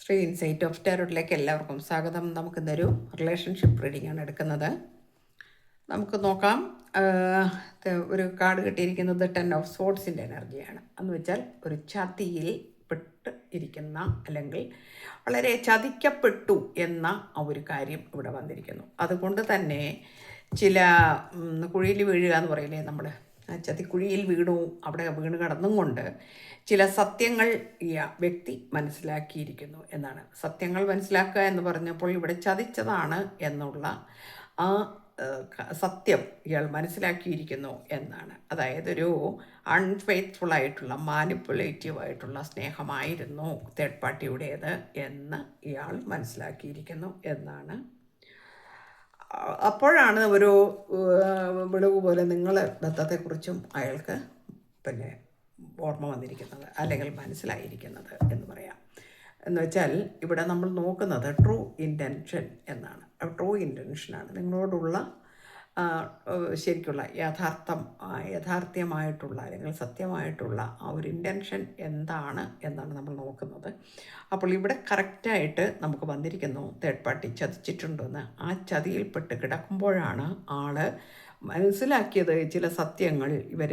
Shri insight of ടാരോട്ടിലേക്ക് എല്ലാവർക്കും സ്വാഗതം. നമുക്കിന്നൊരു റിലേഷൻഷിപ്പ് റീഡിംഗ് ആണ് എടുക്കുന്നത്. നമുക്ക് നോക്കാം. ഒരു കാർഡ് കിട്ടിയിരിക്കുന്നത് 10 ഓഫ് സോർഡ്സിൻ്റെ എനർജിയാണ്. എന്ന് വെച്ചാൽ ഒരു ചതിയിൽ പെട്ട് ഇരിക്കുന്ന അല്ലെങ്കിൽ വളരെ ചതിക്കപ്പെട്ടു എന്ന ഒരു കാര്യം ഇവിടെ വന്നിരിക്കുന്നു. അതുകൊണ്ട് തന്നെ ചില കുഴിയിൽ വീഴുക എന്ന് പറയില്ലേ നമ്മൾ, ചതിക്കുഴിയിൽ വീണു, അവിടെ വീണ് കടന്നും കൊണ്ട് ചില സത്യങ്ങൾ ഈ വ്യക്തി മനസ്സിലാക്കിയിരിക്കുന്നു എന്നാണ്. സത്യങ്ങൾ മനസ്സിലാക്കുക എന്ന് പറഞ്ഞപ്പോൾ ഇവിടെ ചതിച്ചതാണ് എന്നുള്ള ആ സത്യം ഇയാൾ മനസ്സിലാക്കിയിരിക്കുന്നു എന്നാണ്. അതായത് ഒരു അൺഫെയ്ത്ത്ഫുൾ ആയിട്ടുള്ള മാനിപ്പുലേറ്റീവ് ആയിട്ടുള്ള സ്നേഹമായിരുന്നു തേർഡ് പാർട്ടിയുടേത് എന്ന് ഇയാൾ മനസ്സിലാക്കിയിരിക്കുന്നു എന്നാണ്. അപ്പോഴാണ് ഒരു വിടവ് പോലെ നിങ്ങൾ ബന്ധത്തെക്കുറിച്ചും അയാൾക്ക് ഓർമ്മ വന്നിരിക്കുന്നത് അല്ലെങ്കിൽ മനസ്സിലായിരിക്കുന്നത് എന്ന് പറയാം. എന്ന് വെച്ചാൽ ഇവിടെ നമ്മൾ നോക്കുന്നത് ട്രൂ ഇൻറ്റൻഷൻ എന്നാണ്. ട്രൂ ഇൻറ്റൻഷനാണ് നിങ്ങളോടുള്ള ശരിക്കുള്ള യാഥാർത്ഥ്യമായിട്ടുള്ള അല്ലെങ്കിൽ സത്യമായിട്ടുള്ള ആ ഒരു ഇൻറ്റൻഷൻ എന്താണ് എന്നാണ് നമ്മൾ നോക്കുന്നത്. അപ്പോൾ ഇവിടെ കറക്റ്റായിട്ട് നമുക്ക് വന്നിരിക്കുന്നു തേർഡ് പാർട്ടി ചതിച്ചിട്ടുണ്ടെന്ന്. ആ ചതിയിൽപ്പെട്ട് കിടക്കുമ്പോഴാണ് ആൾ മനസ്സിലാക്കിയത് ചില സത്യങ്ങൾ ഇവർ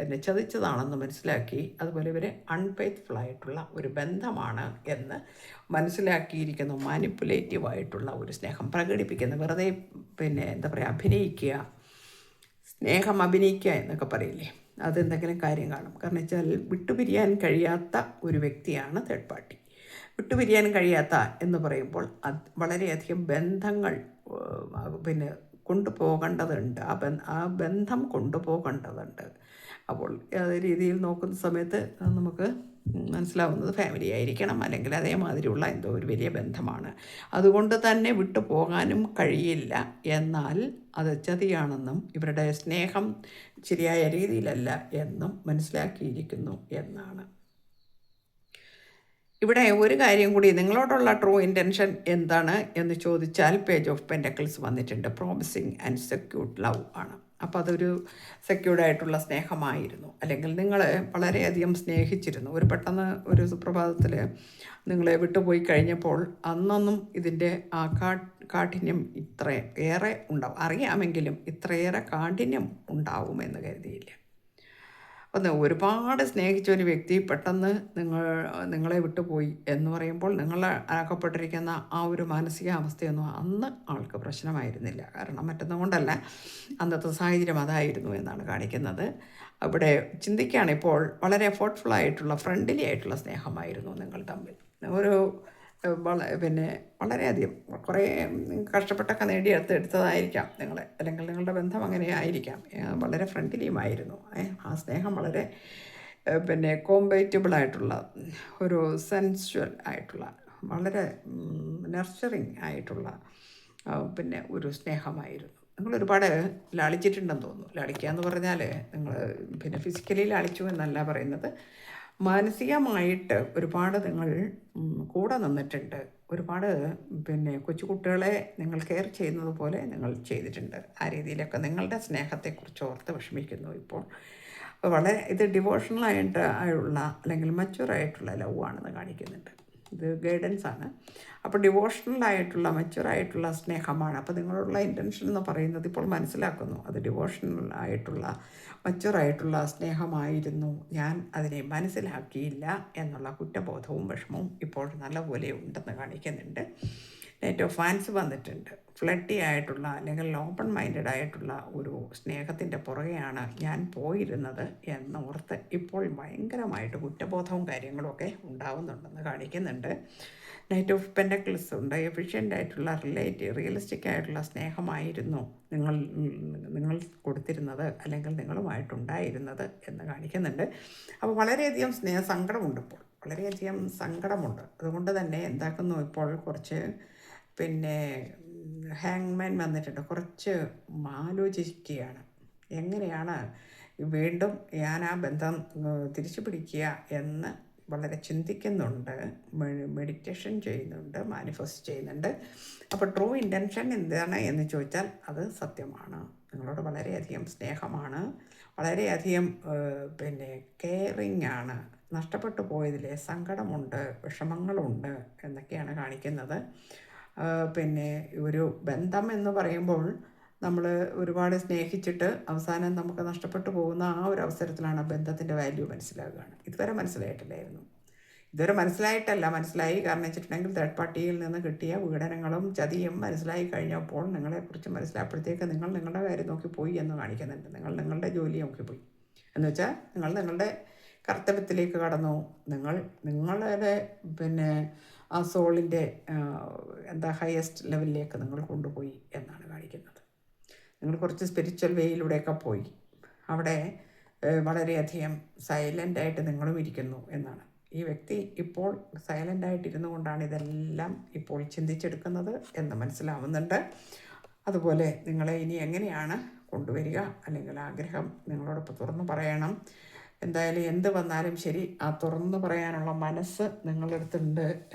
എന്നെ ചതിച്ചതാണെന്ന് മനസ്സിലാക്കി. അതുപോലെ ഇവർ അൺഫെയ്ത്ത്ഫുള്ളായിട്ടുള്ള ഒരു ബന്ധമാണ് എന്ന് മനസ്സിലാക്കിയിരിക്കുന്നു. മാനിപ്പുലേറ്റീവായിട്ടുള്ള ഒരു സ്നേഹം പ്രകടിപ്പിക്കുന്ന, വെറുതെ എന്താ പറയുക, അഭിനയിക്കുക, സ്നേഹം അഭിനയിക്കുക എന്നൊക്കെ പറയില്ലേ, അതെന്തെങ്കിലും കാര്യം കാണും. കാരണം വെച്ചാൽ വിട്ടുപിരിയാൻ കഴിയാത്ത ഒരു വ്യക്തിയാണ് തേർഡ് പാർട്ടി. വിട്ടുപിരിയാൻ കഴിയാത്ത എന്ന് പറയുമ്പോൾ വളരെയധികം ബന്ധങ്ങൾ കൊണ്ടുപോകേണ്ടതുണ്ട്. ആ ബന്ധം കൊണ്ടുപോകേണ്ടതുണ്ട്. അപ്പോൾ അതേ രീതിയിൽ നോക്കുന്ന സമയത്ത് നമുക്ക് മനസ്സിലാവുന്നത് ഫാമിലി ആയിരിക്കണം, അല്ലെങ്കിൽ അതേമാതിരിയുള്ള എന്തോ ഒരു വലിയ ബന്ധമാണ്. അതുകൊണ്ട് തന്നെ വിട്ടു പോകാനും കഴിയില്ല. എന്നാൽ അത് ചതിയാണെന്നും ഇവരുടെ സ്നേഹം ശരിയായ രീതിയിലല്ല എന്നും മനസ്സിലാക്കിയിരിക്കുന്നു എന്നാണ്. ഇവിടെ ഒരു കാര്യം കൂടി, നിങ്ങളോടുള്ള ട്രൂ ഇൻറ്റൻഷൻ എന്താണ് എന്ന് ചോദിച്ചാൽ പേജ് ഓഫ് പെൻറ്റക്കിൾസ് വന്നിട്ടുണ്ട്. പ്രോമിസിങ് ആൻഡ് സെക്യൂർഡ് ലവ് ആണ്. അപ്പോൾ അതൊരു സെക്യൂർഡായിട്ടുള്ള സ്നേഹമായിരുന്നു, അല്ലെങ്കിൽ നിങ്ങൾ വളരെയധികം സ്നേഹിച്ചിരുന്നു. പെട്ടെന്ന് ഒരു സുപ്രഭാതത്തിൽ നിങ്ങളെ വിട്ടുപോയി കഴിഞ്ഞപ്പോൾ അന്നൊന്നും ഇതിൻ്റെ ആ കാഠിന്യം ഇത്രയേറെ ഉണ്ടാവും, അറിയാമെങ്കിലും ഇത്രയേറെ കാഠിന്യം ഉണ്ടാവുമെന്ന് കരുതിയില്ല. ഒരുപാട് സ്നേഹിച്ച ഒരു വ്യക്തി പെട്ടെന്ന് നിങ്ങളെ വിട്ടുപോയി എന്ന് പറയുമ്പോൾ നിങ്ങൾ അകപ്പെട്ടിരിക്കുന്ന ആ ഒരു മാനസികാവസ്ഥയൊന്നും അന്ന് ആൾക്ക് പ്രശ്നമായിരുന്നില്ല. കാരണം മറ്റൊന്നും കൊണ്ടല്ല, അന്നത്തെ സാഹചര്യം അതായിരുന്നു എന്നാണ് കാണിക്കുന്നത്. അവിടെ ചിന്തിക്കുകയാണ്, ഇപ്പോൾ വളരെ എഫോർട്ട്ഫുള്ളായിട്ടുള്ള ഫ്രണ്ട്ലി ആയിട്ടുള്ള സ്നേഹമായിരുന്നു നിങ്ങൾ തമ്മിൽ. ഒരു വളരെയധികം കുറേ കഷ്ടപ്പെട്ടൊക്കെ എടുത്തതായിരിക്കാം നിങ്ങളെ, അല്ലെങ്കിൽ നിങ്ങളുടെ ബന്ധം അങ്ങനെ ആയിരിക്കാം. വളരെ ഫ്രണ്ട്ലിയുമായിരുന്നു. ആ സ്നേഹം വളരെ കോമ്പാറ്റബിളായിട്ടുള്ള ഒരു സെൻസ്വൽ ആയിട്ടുള്ള വളരെ നർച്ചറിങ് ആയിട്ടുള്ള ഒരു സ്നേഹമായിരുന്നു. നിങ്ങളൊരുപാട് ലാളിച്ചിട്ടുണ്ടെന്ന് തോന്നുന്നു. ലാളിക്കുക എന്ന് പറഞ്ഞാൽ നിങ്ങൾ ഫിസിക്കലി ലാളിച്ചു എന്നല്ല പറയുന്നത്, മാനസികമായിട്ട് ഒരുപാട് നിങ്ങൾ കൂടെ നിന്നിട്ടുണ്ട്. ഒരുപാട് കൊച്ചു കുട്ടികളെ നിങ്ങൾ കെയർ ചെയ്യുന്നത് പോലെ നിങ്ങൾ ചെയ്തിട്ടുണ്ട്. ആ രീതിയിലൊക്കെ നിങ്ങളുടെ സ്നേഹത്തെക്കുറിച്ച് ഓർത്ത് വിഷമിക്കുന്നു ഇപ്പോൾ. ഇത് ഡിവോഷണലായിട്ട് ആയുള്ള അല്ലെങ്കിൽ മച്യൂറായിട്ടുള്ള ലവ് ആണെന്ന് കാണിക്കുന്നുണ്ട്. ഇത് ഗൈഡൻസ് ആണ്. അപ്പോൾ ഡിവോഷണലായിട്ടുള്ള മച്യൂറായിട്ടുള്ള സ്നേഹമാണ്. അപ്പോൾ നിങ്ങളുള്ള ഇൻറ്റൻഷൻ എന്ന് പറയുന്നത് ഇപ്പോൾ മനസ്സിലാക്കുന്നു, അത് ഡിവോഷണൽ ആയിട്ടുള്ള മച്യൂറായിട്ടുള്ള സ്നേഹമായിരുന്നു. ഞാൻ അതിനെ മനസ്സിലാക്കിയില്ല എന്നുള്ള കുറ്റബോധവും വിഷമവും ഇപ്പോൾ നല്ലപോലെ ഉണ്ടെന്ന് കാണിക്കുന്നുണ്ട്. നൈറ്റ് ഓഫ് ഫാൻസ് വന്നിട്ടുണ്ട്. ഫ്ലഡി ആയിട്ടുള്ള അല്ലെങ്കിൽ ഓപ്പൺ മൈൻഡഡ് ആയിട്ടുള്ള ഒരു സ്നേഹത്തിൻ്റെ പുറകെയാണ് ഞാൻ പോയിരുന്നത് എന്നോർത്ത് ഇപ്പോൾ ഭയങ്കരമായിട്ട് കുറ്റബോധവും കാര്യങ്ങളുമൊക്കെ ഉണ്ടാവുന്നുണ്ടെന്ന് കാണിക്കുന്നുണ്ട്. നൈറ്റ് ഓഫ് പെൻറ്റക്കിൾസ് ഉണ്ട്. എഫിഷ്യൻ്റ് ആയിട്ടുള്ള റിയലിസ്റ്റിക് ആയിട്ടുള്ള സ്നേഹമായിരുന്നു നിങ്ങൾ കൊടുത്തിരുന്നത് അല്ലെങ്കിൽ നിങ്ങളുമായിട്ടുണ്ടായിരുന്നത് എന്ന് കാണിക്കുന്നുണ്ട്. അപ്പോൾ വളരെയധികം സങ്കടമുണ്ട് ഇപ്പോൾ, വളരെയധികം സങ്കടമുണ്ട്. അതുകൊണ്ട് തന്നെ എന്താക്കുന്നു, ഇപ്പോൾ കുറച്ച് ഹാങ്മാൻ വന്നിട്ടുണ്ട്. കുറച്ച് ആലോചിക്കുകയാണ്, എങ്ങനെയാണ് വീണ്ടും ഞാൻ ആ ബന്ധം തിരിച്ചു പിടിക്കുക എന്ന് വളരെ ചിന്തിക്കുന്നുണ്ട്, മെഡിറ്റേഷൻ ചെയ്യുന്നുണ്ട്, മാനിഫെസ്റ്റ് ചെയ്യുന്നുണ്ട്. അപ്പോൾ ട്രൂ ഇൻറ്റൻഷൻ എന്താണ് എന്ന് ചോദിച്ചാൽ അത് സത്യമാണ്. നിങ്ങളോട് വളരെയധികം സ്നേഹമാണ്, വളരെയധികം കെയറിങ് ആണ്, നഷ്ടപ്പെട്ടു പോയതിലെ സങ്കടമുണ്ട്, വിഷമങ്ങളുണ്ട് എന്നൊക്കെയാണ് കാണിക്കുന്നത്. പിന്നെ ഒരു ബന്ധം എന്ന് പറയുമ്പോൾ നമ്മൾ ഒരുപാട് സ്നേഹിച്ചിട്ട് അവസാനം നമുക്ക് നഷ്ടപ്പെട്ടു പോകുന്ന ആ ഒരു അവസരത്തിലാണ് ബന്ധത്തിൻ്റെ വാല്യൂ മനസ്സിലാകുകയാണ്. ഇതുവരെ മനസ്സിലായിട്ടില്ലായിരുന്നു. ഇതുവരെ മനസ്സിലായി കാരണം വെച്ചിട്ടുണ്ടെങ്കിൽ തേർഡ് പാർട്ടിയിൽ നിന്ന് കിട്ടിയ പീഡനങ്ങളും ചതിയും മനസ്സിലായി കഴിഞ്ഞപ്പോൾ നിങ്ങളെക്കുറിച്ച് മനസ്സിലായപ്പോഴത്തേക്ക് നിങ്ങൾ നിങ്ങളുടെ കാര്യം നോക്കിപ്പോയി എന്ന് കാണിക്കുന്നുണ്ട്. നിങ്ങൾ നിങ്ങളുടെ ജോലി നോക്കിപ്പോയി എന്ന് വെച്ചാൽ നിങ്ങൾ നിങ്ങളുടെ കർത്തവ്യത്തിലേക്ക് കടന്നു. നിങ്ങളുടെ പിന്നെ ആ സോളിൻ്റെ ഹയസ്റ്റ് ലെവലിലേക്ക് നിങ്ങൾ കൊണ്ടുപോയി എന്നാണ് കാണിക്കുന്നത്. നിങ്ങൾ കുറച്ച് സ്പിരിച്വൽ വേയിലൂടെയൊക്കെ പോയി. അവിടെ വളരെയധികം സൈലൻ്റായിട്ട് നിങ്ങളും ഇരിക്കുന്നു എന്നാണ്. ഈ വ്യക്തി ഇപ്പോൾ സൈലൻ്റായിട്ടിരുന്നു കൊണ്ടാണ് ഇതെല്ലാം ഇപ്പോൾ ചിന്തിച്ചെടുക്കുന്നത് എന്ന് മനസ്സിലാവുന്നുണ്ട്. അതുപോലെ നിങ്ങളെ ഇനി എങ്ങനെയാണ് കൊണ്ടുവരിക, അല്ലെങ്കിൽ ആഗ്രഹം നിങ്ങളോടൊപ്പം തുറന്നു പറയണം. എന്തായാലും എന്ത് വന്നാലും ശരി, ആ തുറന്നു പറയാനുള്ള മനസ്സ് നിങ്ങളുടെ അടുത്തുണ്ട്.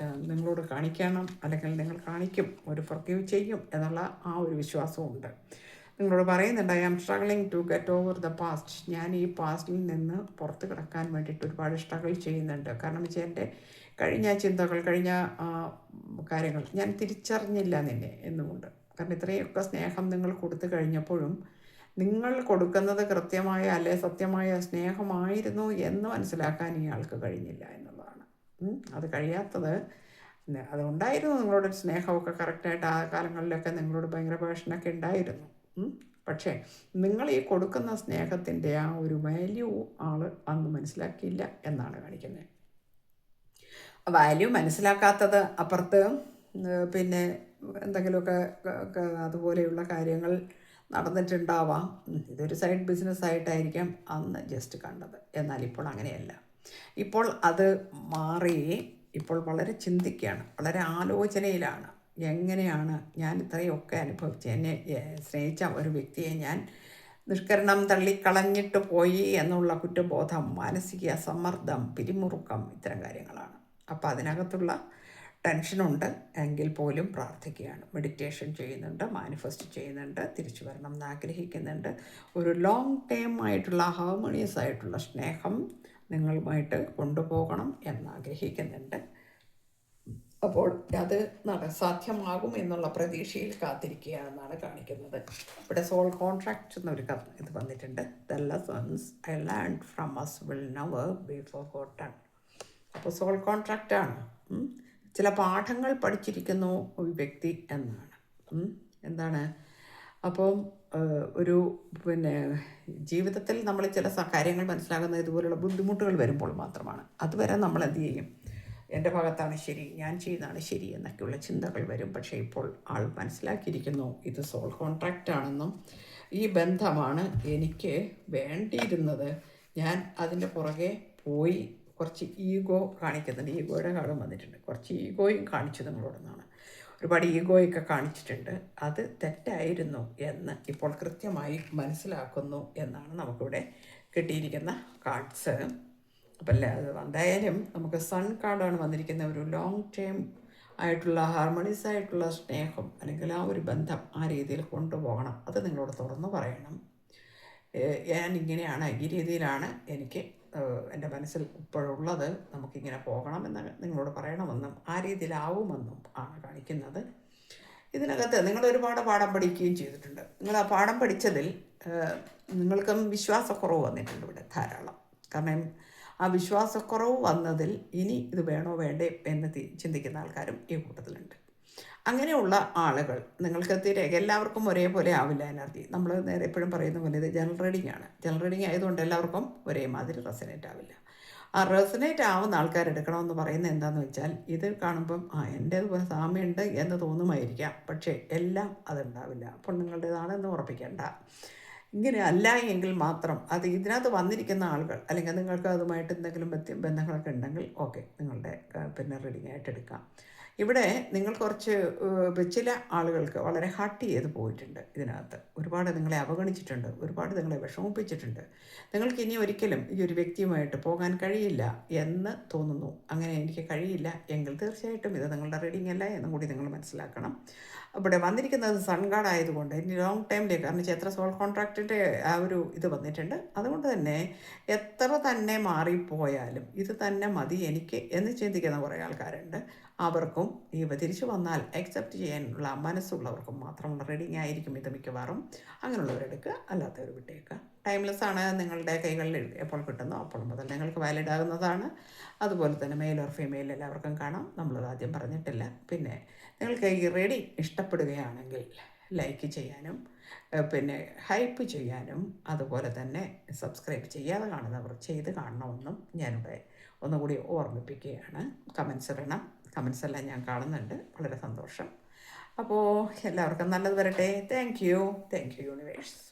നിങ്ങളോട് കാണിക്കണം, അല്ലെങ്കിൽ നിങ്ങൾ കാണിക്കും, ഒരു ഫർഗീവ് ചെയ്യും എന്നുള്ള ആ ഒരു വിശ്വാസമുണ്ട്. നിങ്ങളോട് പറയുന്നുണ്ട്, I am struggling to get over the past. ഞാൻ ഈ പാസ്റ്റിൽ നിന്ന് പുറത്ത് കിടക്കാൻ വേണ്ടിയിട്ട് ഒരുപാട് സ്ട്രഗിൾ ചെയ്യുന്നുണ്ട്. കാരണം വെച്ചാൽ എൻ്റെ കഴിഞ്ഞ ചിന്തകൾ, കഴിഞ്ഞ കാര്യങ്ങൾ ഞാൻ തിരിച്ചറിഞ്ഞില്ല നിന്നെ എന്നുമുണ്ട്. കാരണം ഇത്രയൊക്കെ സ്നേഹം നിങ്ങൾ കൊടുത്തു കഴിഞ്ഞപ്പോഴും നിങ്ങൾ കൊടുക്കുന്നത് കൃത്യമായ അല്ലെ സത്യമായ സ്നേഹമായിരുന്നു എന്ന് മനസ്സിലാക്കാൻ ഇയാൾക്ക് കഴിഞ്ഞില്ല എന്നുള്ളതാണ്. അത് കഴിയാത്തത് അതുണ്ടായിരുന്നു. നിങ്ങളോട് സ്നേഹമൊക്കെ കറക്റ്റായിട്ട് ആ കാലങ്ങളിലൊക്കെ നിങ്ങളോട് ഭയങ്കര പേഷനൊക്കെ ഉണ്ടായിരുന്നു. പക്ഷേ നിങ്ങൾ ഈ കൊടുക്കുന്ന സ്നേഹത്തിൻ്റെ ആ ഒരു വാല്യൂ ആൾ അന്ന് മനസ്സിലാക്കിയില്ല എന്നാണ് കാണിക്കുന്നത്. വാല്യൂ മനസ്സിലാക്കാത്തത് അപ്പുറത്ത് പിന്നെ എന്തെങ്കിലുമൊക്കെ അതുപോലെയുള്ള കാര്യങ്ങൾ നടന്നിട്ടുണ്ടാവാം. ഇതൊരു സൈഡ് ബിസിനസ്സായിട്ടായിരിക്കാം അന്ന് ജസ്റ്റ് കണ്ടത്. എന്നാൽ ഇപ്പോൾ അങ്ങനെയല്ല. ഇപ്പോൾ അത് മാറി ഇപ്പോൾ വളരെ ചിന്തിക്കുകയാണ്, വളരെ ആലോചനയിലാണ്. എങ്ങനെയാണ് ഞാൻ ഇത്രയൊക്കെ അനുഭവിച്ച് എന്നെ സ്നേഹിച്ച ഒരു വ്യക്തിയെ ഞാൻ നിഷ്കരണം തള്ളിക്കളഞ്ഞിട്ട് പോയി എന്നുള്ള കുറ്റബോധം, മാനസിക സമ്മർദ്ദം, പിരിമുറുക്കം, ഇത്തരം കാര്യങ്ങളാണ്. അപ്പോൾ അതിനകത്തുള്ള ടെൻഷനുണ്ട്. എങ്കിൽ പോലും പ്രാർത്ഥിക്കുകയാണ്, മെഡിറ്റേഷൻ ചെയ്യുന്നുണ്ട്, മാനിഫെസ്റ്റ് ചെയ്യുന്നുണ്ട്, തിരിച്ചു വരണം എന്ന് ആഗ്രഹിക്കുന്നുണ്ട്. ഒരു ലോങ് ടേം ആയിട്ടുള്ള ഹാർമോണിയസ് ആയിട്ടുള്ള സ്നേഹം നിങ്ങളുമായിട്ട് കൊണ്ടുപോകണം എന്നാഗ്രഹിക്കുന്നുണ്ട്. അപ്പോൾ അത് സാധ്യമാകും എന്നുള്ള പ്രതീക്ഷയിൽ കാത്തിരിക്കുകയാണെന്നാണ് കാണിക്കുന്നത്. ഇവിടെ സോൾ കോൺട്രാക്റ്റ് എന്നൊരു ഇത് വന്നിട്ടുണ്ട്. The lessons I learned from us will never be forgotten. അപ്പോൾ സോൾ കോൺട്രാക്റ്റാണ്. ചില പാഠങ്ങൾ പഠിച്ചിരിക്കുന്നു ഒരു വ്യക്തി എന്നാണ്. എന്താണ് അപ്പം ഒരു പിന്നെ ജീവിതത്തിൽ നമ്മൾ ചില കാര്യങ്ങൾ മനസ്സിലാകുന്ന ഇതുപോലുള്ള ബുദ്ധിമുട്ടുകൾ വരുമ്പോൾ മാത്രമാണ്. അതുവരെ നമ്മൾ എന്ത് ചെയ്യും, എൻ്റെ ഭാഗത്താണ് ശരി, ഞാൻ ചെയ്യുന്നതാണ് ശരി എന്നൊക്കെയുള്ള ചിന്തകൾ വരും. പക്ഷേ ഇപ്പോൾ ആൾ മനസ്സിലാക്കിയിരിക്കുന്നു ഇത് സോൾ കോൺട്രാക്റ്റ് ആണെന്നും ഈ ബന്ധമാണ് എനിക്ക് വേണ്ടിയിരുന്നത്. ഞാൻ അതിൻ്റെ പുറകെ പോയി കുറച്ച് ഈഗോ കാണിക്കുന്നുണ്ട്. ഈഗോയുടെ കാലം വന്നിട്ടുണ്ട്. കുറച്ച് ഈഗോയും കാണിച്ചു നിങ്ങളോടെന്നാണ്. ഒരുപാട് ഈഗോയൊക്കെ കാണിച്ചിട്ടുണ്ട്. അത് തെറ്റായിരുന്നു എന്ന് ഇപ്പോൾ കൃത്യമായി മനസ്സിലാക്കുന്നു എന്നാണ് നമുക്കിവിടെ കിട്ടിയിരിക്കുന്ന കാർഡ്സ്. അപ്പം എന്തായാലും നമുക്ക് സൺ കാർഡാണ് വന്നിരിക്കുന്ന. ഒരു ലോങ് ടേം ആയിട്ടുള്ള ഹാർമണീസ് ആയിട്ടുള്ള സ്നേഹം അല്ലെങ്കിൽ ആ ഒരു ബന്ധം ആ രീതിയിൽ കൊണ്ടുപോകണം. അത് നിങ്ങളോട് തുറന്നു പറയണം. ഞാൻ ഇങ്ങനെയാണ്, ഈ രീതിയിലാണ് എനിക്ക് എൻ്റെ മനസ്സിൽ ഇപ്പോഴുള്ളത്, നമുക്കിങ്ങനെ പോകണമെന്ന് നിങ്ങളോട് പറയണമെന്നും ആ രീതിയിലാവുമെന്നും ആണ് കാണിക്കുന്നത്. ഇതിനകത്ത് നിങ്ങൾ ഒരുപാട് പാഠം പഠിക്കുകയും ചെയ്തിട്ടുണ്ട്. നിങ്ങൾ ആ പാഠം പഠിച്ചതിൽ നിങ്ങൾക്കും വിശ്വാസക്കുറവ് വന്നിട്ടുണ്ട് ഇവിടെ ധാരാളം. കാരണം ആ വിശ്വാസക്കുറവ് വന്നതിൽ ഇനി ഇത് വേണോ വേണ്ടേ എന്ന് ചിന്തിക്കുന്ന ആൾക്കാരും ഈ കൂട്ടത്തിലുണ്ട്. അങ്ങനെയുള്ള ആളുകൾ നിങ്ങൾക്ക് എല്ലാവർക്കും ഒരേപോലെ ആവില്ല എനർജി. നമ്മൾ നേരെ എപ്പോഴും പറയുന്ന പോലെ ഇത് ജനറൽ റീഡിംഗ് ആണ്. ജനറൽ റീഡിംഗ് ആയതുകൊണ്ട് എല്ലാവർക്കും ഒരേമാതിരി റെസനേറ്റ് ആവില്ല. ആ റെസനേറ്റ് ആവുന്ന ആൾക്കാരെടുക്കണമെന്ന് പറയുന്നത് എന്താണെന്ന് വെച്ചാൽ, ഇത് കാണുമ്പം എൻ്റേതുപോലെ സാമ്യമുണ്ട് എന്ന് തോന്നുമായിരിക്കാം, പക്ഷേ എല്ലാം അതുണ്ടാവില്ല. അപ്പോൾ നിങ്ങളുടേതാണെന്ന് ഉറപ്പിക്കേണ്ട. ഇങ്ങനെ അല്ല എങ്കിൽ മാത്രം അത് ഇതിനകത്ത് വന്നിരിക്കുന്ന ആളുകൾ അല്ലെങ്കിൽ നിങ്ങൾക്ക് അതുമായിട്ട് എന്തെങ്കിലും ബന്ധങ്ങളൊക്കെ ഉണ്ടെങ്കിൽ ഓക്കെ, നിങ്ങളുടെ പിന്നെ റീഡിംഗ് ആയിട്ട് എടുക്കാം. ഇവിടെ നിങ്ങൾ കുറച്ച് ചില ആളുകൾക്ക് വളരെ ഹർട്ട് ചെയ്ത് പോയിട്ടുണ്ട്. ഇതിനകത്ത് ഒരുപാട് നിങ്ങളെ അവഗണിച്ചിട്ടുണ്ട്, ഒരുപാട് നിങ്ങളെ വിഷമിപ്പിച്ചിട്ടുണ്ട്. നിങ്ങൾക്ക് ഇനി ഒരിക്കലും ഈ ഒരു വ്യക്തിയുമായിട്ട് പോകാൻ കഴിയില്ല എന്ന് തോന്നുന്നു. അങ്ങനെ എനിക്ക് കഴിയില്ല എങ്കിൽ തീർച്ചയായിട്ടും ഇത് നിങ്ങളുടെ റീഡിംഗ് അല്ല എന്നും കൂടി നിങ്ങൾ മനസ്സിലാക്കണം. ഇവിടെ വന്നിരിക്കുന്നത് സൺ കാർഡ് ആയതുകൊണ്ട് ഇനി ലോങ് ടൈമിലേക്ക്, കാരണം എത്ര സോൾ കോൺട്രാക്റ്റ് റിഫ്ലക്റ്റിൻ്റെ ആ ഒരു ഇത് വന്നിട്ടുണ്ട്. അതുകൊണ്ട് തന്നെ എത്ര തന്നെ മാറിപ്പോയാലും ഇത് തന്നെ മതി എനിക്ക് എന്ന് ചിന്തിക്കുന്ന കുറേ ആൾക്കാരുണ്ട്. അവർക്കും തിരിച്ചു വന്നാൽ അക്സെപ്റ്റ് ചെയ്യാനുള്ള മനസ്സുള്ളവർക്കും മാത്രമുള്ള റീഡിംഗ് ആയിരിക്കും ഇത് മിക്കവാറും. അങ്ങനെയുള്ളവരെടുക്കുക, അല്ലാത്തവർ വിട്ടേക്കുക. ടൈംലെസ് ആണ്, നിങ്ങളുടെ കൈകളിൽ എപ്പോൾ കിട്ടുന്നോ അപ്പോൾ മുതൽ നിങ്ങൾക്ക് വാലിഡ് ആകുന്നതാണ്. അതുപോലെ തന്നെ മെയിൽ ഓർ ഫീമെയിൽ എല്ലാവർക്കും കാണാം, നമ്മളത് ആദ്യം പറഞ്ഞിട്ടില്ല. പിന്നെ നിങ്ങൾക്ക് ഈ റീഡിംഗ് ഇഷ്ടപ്പെടുകയാണെങ്കിൽ ലൈക്ക് ചെയ്യാനും പിന്നെ ഹൈപ്പ് ചെയ്യാനും അതുപോലെ തന്നെ സബ്സ്ക്രൈബ് ചെയ്യാതെ കാണുന്നവർ ചെയ്ത് കാണണമെന്നും ഞാനിവിടെ ഒന്നുകൂടി ഓർമ്മിപ്പിക്കുകയാണ്. കമൻസ് ഇടണം, കമൻസ് എല്ലാം ഞാൻ കാണുന്നുണ്ട്, വളരെ സന്തോഷം. അപ്പോൾ എല്ലാവർക്കും നല്ലത് വരട്ടെ. Thank you universe.